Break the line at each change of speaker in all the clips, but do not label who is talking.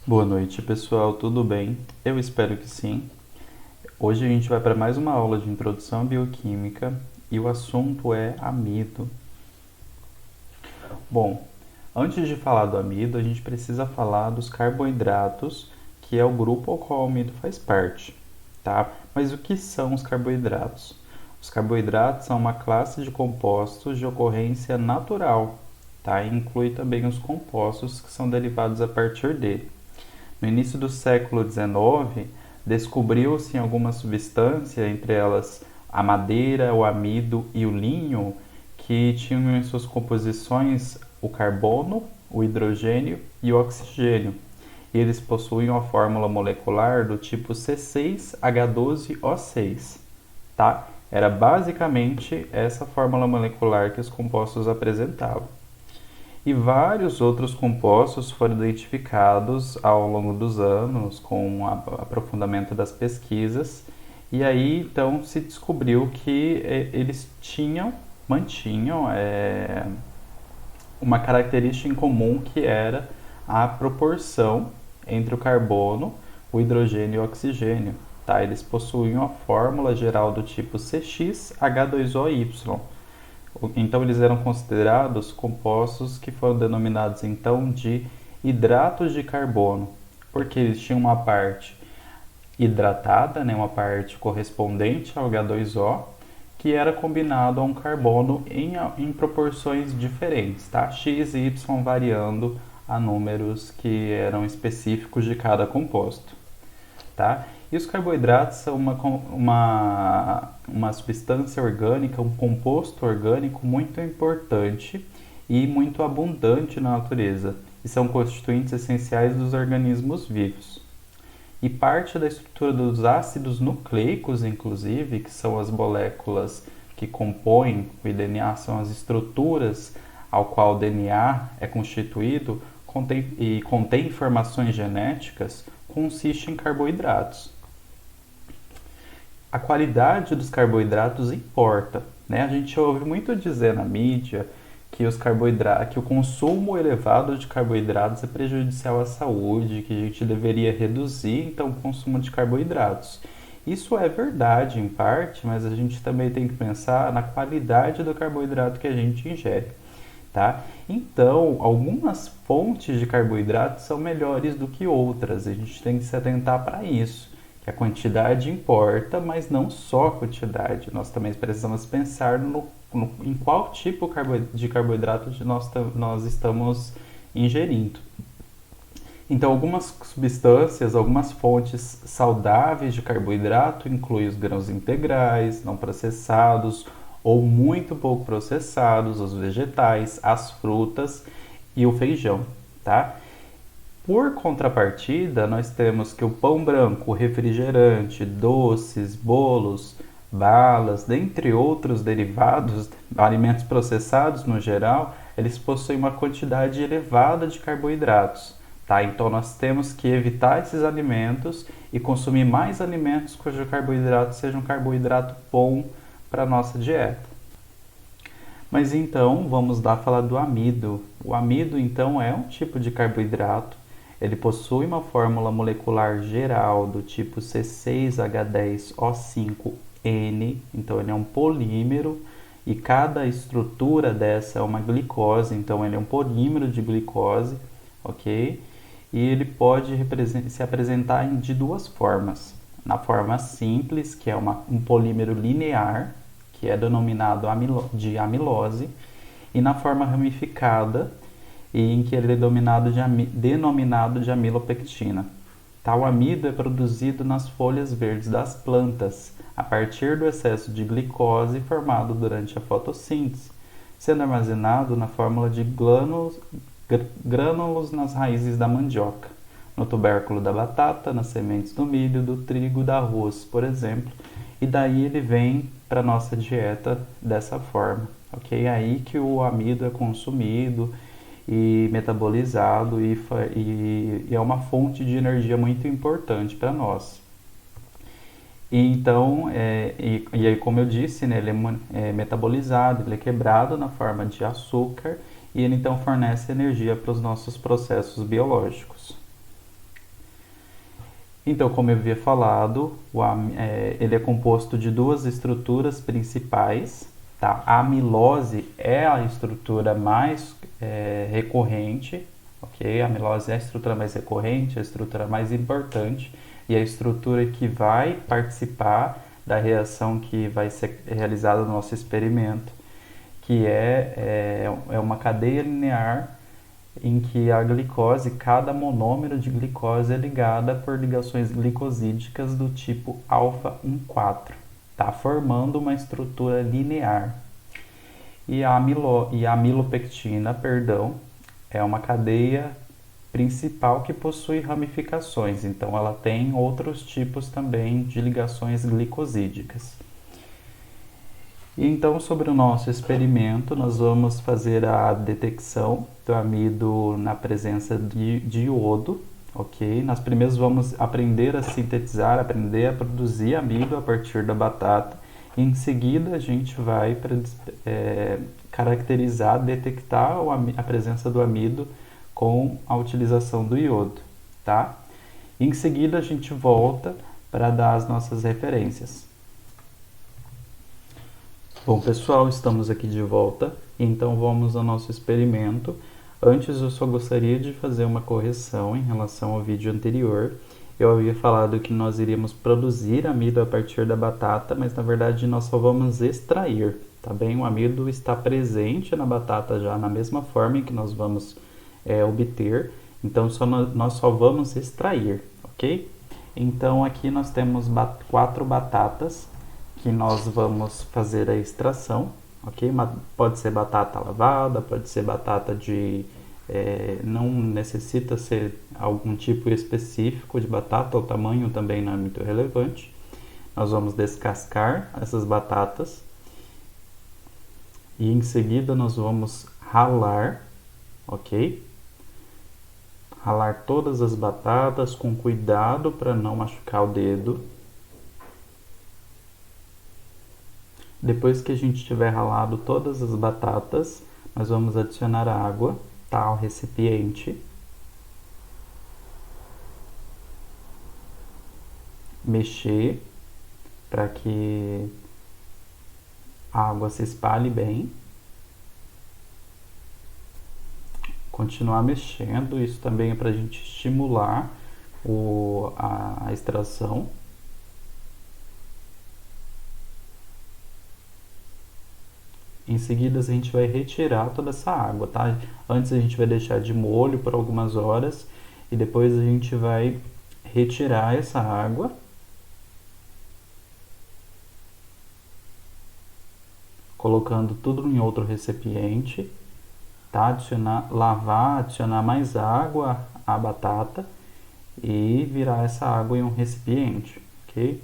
Boa noite, pessoal, tudo bem? Eu espero que sim. Hoje a gente vai para mais uma aula de introdução à bioquímica e o assunto é amido. Bom, antes de falar do amido, a gente precisa falar dos carboidratos, que é o grupo ao qual o amido faz parte, tá? Mas o que são os carboidratos? Os carboidratos são uma classe de compostos de ocorrência natural, tá? E inclui também os compostos que são derivados a partir dele. No início do século XIX, descobriu-se alguma substância, entre elas a madeira, o amido e o linho, que tinham em suas composições o carbono, o hidrogênio e o oxigênio. E eles possuem uma fórmula molecular do tipo C6H12O6, tá? Era basicamente essa fórmula molecular que os compostos apresentavam. E vários outros compostos foram identificados ao longo dos anos com o aprofundamento das pesquisas. E aí então se descobriu que eles mantinham uma característica em comum, que era a proporção entre o carbono, o hidrogênio e o oxigênio. Tá? Eles possuíam a fórmula geral do tipo CXH2OY. Então eles eram considerados compostos que foram denominados então de hidratos de carbono, porque eles tinham uma parte hidratada, né, uma parte correspondente ao H2O, que era combinado a um carbono em proporções diferentes, tá? X e Y variando a números que eram específicos de cada composto, tá? E os carboidratos são uma substância orgânica, um composto orgânico muito importante e muito abundante na natureza, e são constituintes essenciais dos organismos vivos. E parte da estrutura dos ácidos nucleicos, inclusive, que são as moléculas que compõem o DNA, são as estruturas ao qual o DNA é constituído contém informações genéticas, consiste em carboidratos. A qualidade dos carboidratos importa, né? A gente ouve muito dizer na mídia que que o consumo elevado de carboidratos é prejudicial à saúde, que a gente deveria reduzir então o consumo de carboidratos. Isso é verdade em parte, mas a gente também tem que pensar na qualidade do carboidrato que a gente ingere, tá? Então, algumas fontes de carboidratos são melhores do que outras, a gente tem que se atentar para isso, que a quantidade importa, mas não só a quantidade. Nós também precisamos pensar em qual tipo de carboidrato nós estamos ingerindo. Então, algumas substâncias, algumas fontes saudáveis de carboidrato incluem os grãos integrais, não processados ou muito pouco processados, os vegetais, as frutas e o feijão, tá? Por contrapartida, nós temos que o pão branco, o refrigerante, doces, bolos, balas, dentre outros derivados, alimentos processados no geral, eles possuem uma quantidade elevada de carboidratos. Tá? Então nós temos que evitar esses alimentos e consumir mais alimentos cujo carboidrato seja um carboidrato bom para a nossa dieta. Mas então vamos lá falar do amido. O amido então é um tipo de carboidrato. Ele possui uma fórmula molecular geral do tipo C6H10O5N, então ele é um polímero e cada estrutura dessa é uma glicose, então ele é um polímero de glicose, ok? E ele pode se apresentar de duas formas. Na forma simples, que é um polímero linear, que é denominado de amilose, e na forma ramificada, em que ele é denominado de amilopectina. Tal amido é produzido nas folhas verdes das plantas, a partir do excesso de glicose formado durante a fotossíntese, sendo armazenado na fórmula de grânulos nas raízes da mandioca, no tubérculo da batata, nas sementes do milho, do trigo, do arroz, por exemplo, e daí ele vem para a nossa dieta dessa forma, ok? É aí que o amido é consumido e metabolizado e é uma fonte de energia muito importante para nós. E então, aí como eu disse, né, ele é metabolizado, ele é quebrado na forma de açúcar e ele então fornece energia para os nossos processos biológicos. Então, como eu havia falado, ele é composto de duas estruturas principais. Tá? A amilose é a estrutura mais recorrente, ok? A amilose é a estrutura mais recorrente, a estrutura mais importante e a estrutura que vai participar da reação que vai ser realizada no nosso experimento, que é uma cadeia linear em que a glicose, cada monômero de glicose é ligada por ligações glicosídicas do tipo alfa 1,4, tá? Formando uma estrutura linear. E a amilopectina, perdão, é uma cadeia principal que possui ramificações, então ela tem outros tipos também de ligações glicosídicas. Então, sobre o nosso experimento, nós vamos fazer a detecção do amido na presença de iodo, ok? Nós primeiro vamos aprender a sintetizar, aprender a produzir amido a partir da batata. E em seguida, a gente vai caracterizar, detectar a presença do amido com a utilização do iodo, tá? E em seguida, a gente volta para dar as nossas referências. Bom, pessoal, estamos aqui de volta, então vamos ao nosso experimento. Antes, eu só gostaria de fazer uma correção em relação ao vídeo anterior. Eu havia falado que nós iríamos produzir amido a partir da batata, mas na verdade nós só vamos extrair, tá bem? O amido está presente na batata já na mesma forma em que nós vamos obter, então nós só vamos extrair, ok? Então aqui nós temos 4 batatas que nós vamos fazer a extração, ok? Pode ser batata lavada, pode ser batata não necessita ser algum tipo específico de batata, o tamanho também não é muito relevante. Nós vamos descascar essas batatas e em seguida nós vamos ralar, ok? Ralar todas as batatas com cuidado para não machucar o dedo. Depois que a gente tiver ralado todas as batatas, nós vamos adicionar água, tá, ao recipiente. Mexer para que a água se espalhe bem. Continuar mexendo, isso também é para a gente estimular a extração. Em seguida a gente vai retirar toda essa água, tá? Antes a gente vai deixar de molho por algumas horas e depois a gente vai retirar essa água. Colocando tudo em outro recipiente, tá? Adicionar mais água à batata e virar essa água em um recipiente, ok?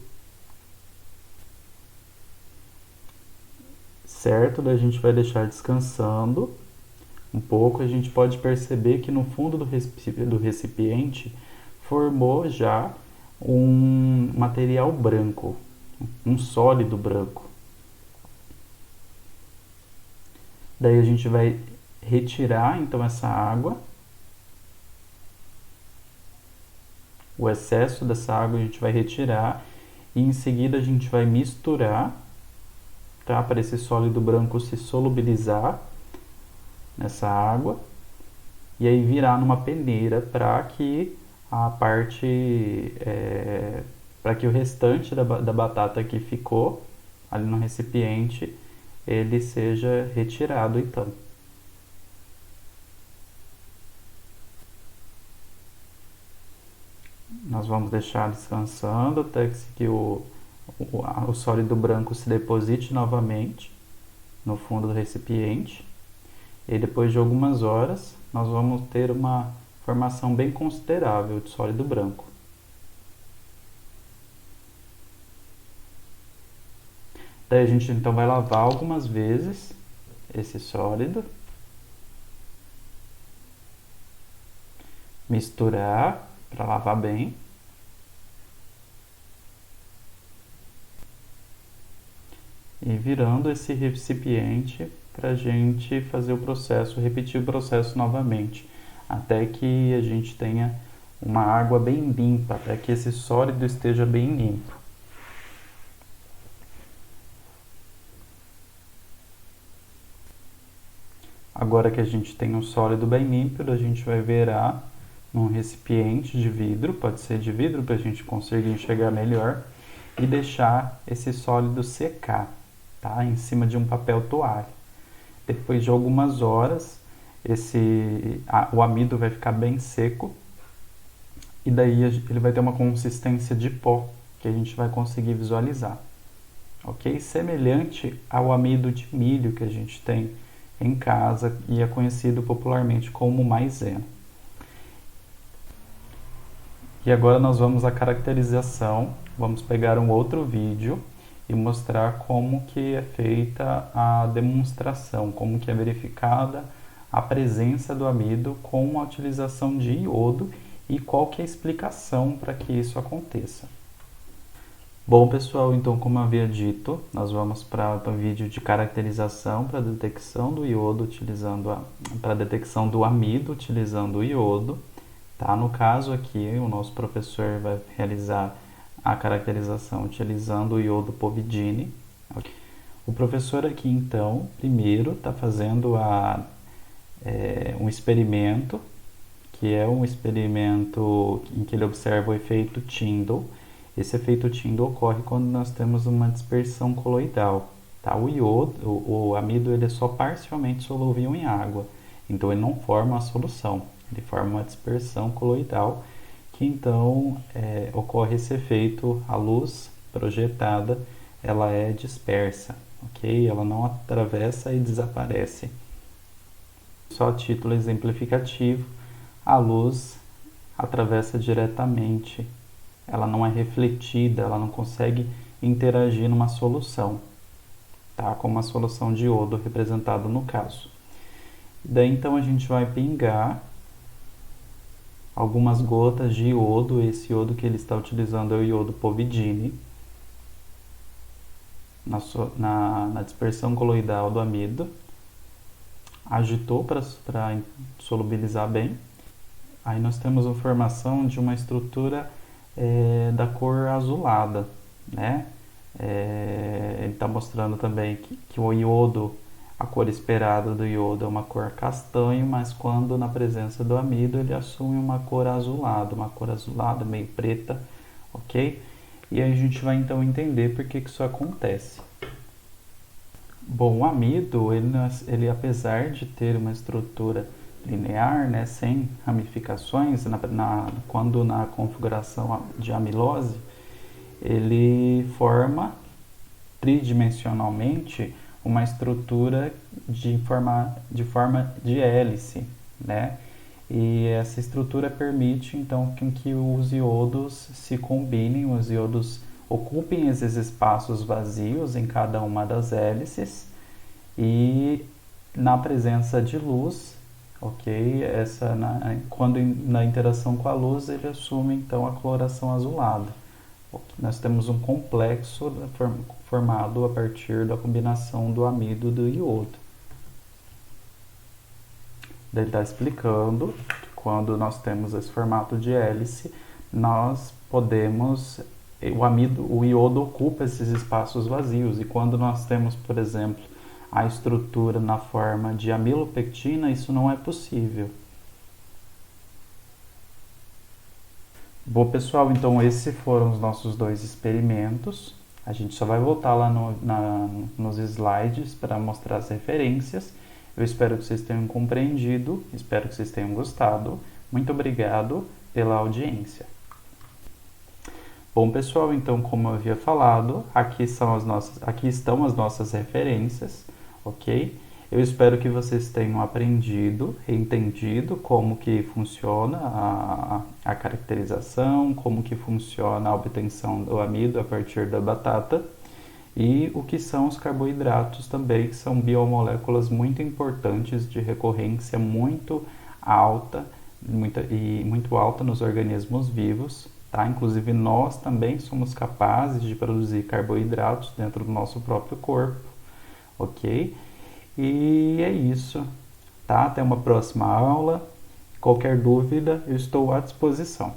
Certo, daí a gente vai deixar descansando um pouco. A gente pode perceber que no fundo do recipiente formou já um material branco, um sólido branco. Daí a gente vai retirar então essa água, o excesso dessa água a gente vai retirar e em seguida a gente vai misturar, tá, para esse sólido branco se solubilizar nessa água e aí virar numa peneira para que a parte para que o restante da batata que ficou ali no recipiente ele seja retirado então. Nós vamos deixar descansando até que o sólido branco se deposite novamente no fundo do recipiente. E depois de algumas horas, nós vamos ter uma formação bem considerável de sólido branco. Daí a gente então vai lavar algumas vezes esse sólido, misturar para lavar bem. E virando esse recipiente para a gente fazer o processo, repetir o processo novamente, até que a gente tenha uma água bem limpa, para que esse sólido esteja bem limpo. Agora que a gente tem um sólido bem límpido, a gente vai virar num recipiente de vidro, pode ser de vidro para a gente conseguir enxergar melhor, e deixar esse sólido secar, tá? Em cima de um papel toalha. Depois de algumas horas, o amido vai ficar bem seco e daí ele vai ter uma consistência de pó que a gente vai conseguir visualizar, ok? Semelhante ao amido de milho que a gente tem em casa e é conhecido popularmente como maisena. E agora nós vamos à caracterização, vamos pegar um outro vídeo e mostrar como que é feita a demonstração, como que é verificada a presença do amido com a utilização de iodo e qual que é a explicação para que isso aconteça. Bom pessoal, então como eu havia dito, nós vamos para o vídeo de caracterização para detecção do iodo utilizando para detecção do amido utilizando o iodo. Tá? No caso aqui, o nosso professor vai realizar a caracterização utilizando o iodo povidine. O professor aqui, então, primeiro está fazendo um experimento, que é um experimento em que ele observa o efeito Tyndall. Esse efeito Tyndall ocorre quando nós temos uma dispersão coloidal. Tá? O iodo, o amido, ele é só parcialmente solúvel em água, então ele não forma a solução. Ele forma uma dispersão coloidal, que então ocorre esse efeito, a luz projetada, ela é dispersa, ok? Ela não atravessa e desaparece. Só a título exemplificativo, a luz atravessa diretamente, ela não é refletida, ela não consegue interagir numa solução, tá? Como uma solução de iodo representado no caso. Daí então a gente vai pingar algumas gotas de iodo. Esse iodo que ele está utilizando é o iodo povidine na dispersão coloidal do amido. Agitou para solubilizar bem. Aí nós temos a formação de uma estrutura da cor azulada, né? Ele está mostrando também que o iodo, a cor esperada do iodo é uma cor castanho, mas quando na presença do amido ele assume uma cor azulada meio preta, ok? E aí a gente vai então entender por que isso acontece. Bom, o amido, ele apesar de ter uma estrutura linear, né, sem ramificações, quando na configuração de amilose, ele forma tridimensionalmente uma estrutura de forma de hélice, né? E essa estrutura permite então que os iodos se combinem, os iodos ocupem esses espaços vazios em cada uma das hélices e na presença de luz, ok? Quando na interação com a luz ele assume então a coloração azulada. Nós temos um complexo formado a partir da combinação do amido e do iodo. Ele está explicando que quando nós temos esse formato de hélice, nós podemos, o iodo ocupa esses espaços vazios, e quando nós temos, por exemplo, a estrutura na forma de amilopectina, isso não é possível. Bom, pessoal, então esses foram os nossos dois experimentos. A gente só vai voltar lá nos slides para mostrar as referências. Eu espero que vocês tenham compreendido, espero que vocês tenham gostado. Muito obrigado pela audiência. Bom, pessoal, então, como eu havia falado, aqui estão as nossas referências, ok? Eu espero que vocês tenham aprendido, entendido como que funciona a caracterização, como que funciona a obtenção do amido a partir da batata e o que são os carboidratos também, que são biomoléculas muito importantes de recorrência muito alta muito alta nos organismos vivos, tá? Inclusive nós também somos capazes de produzir carboidratos dentro do nosso próprio corpo, ok? E é isso, tá? Até uma próxima aula Qualquer dúvida, eu estou à disposição.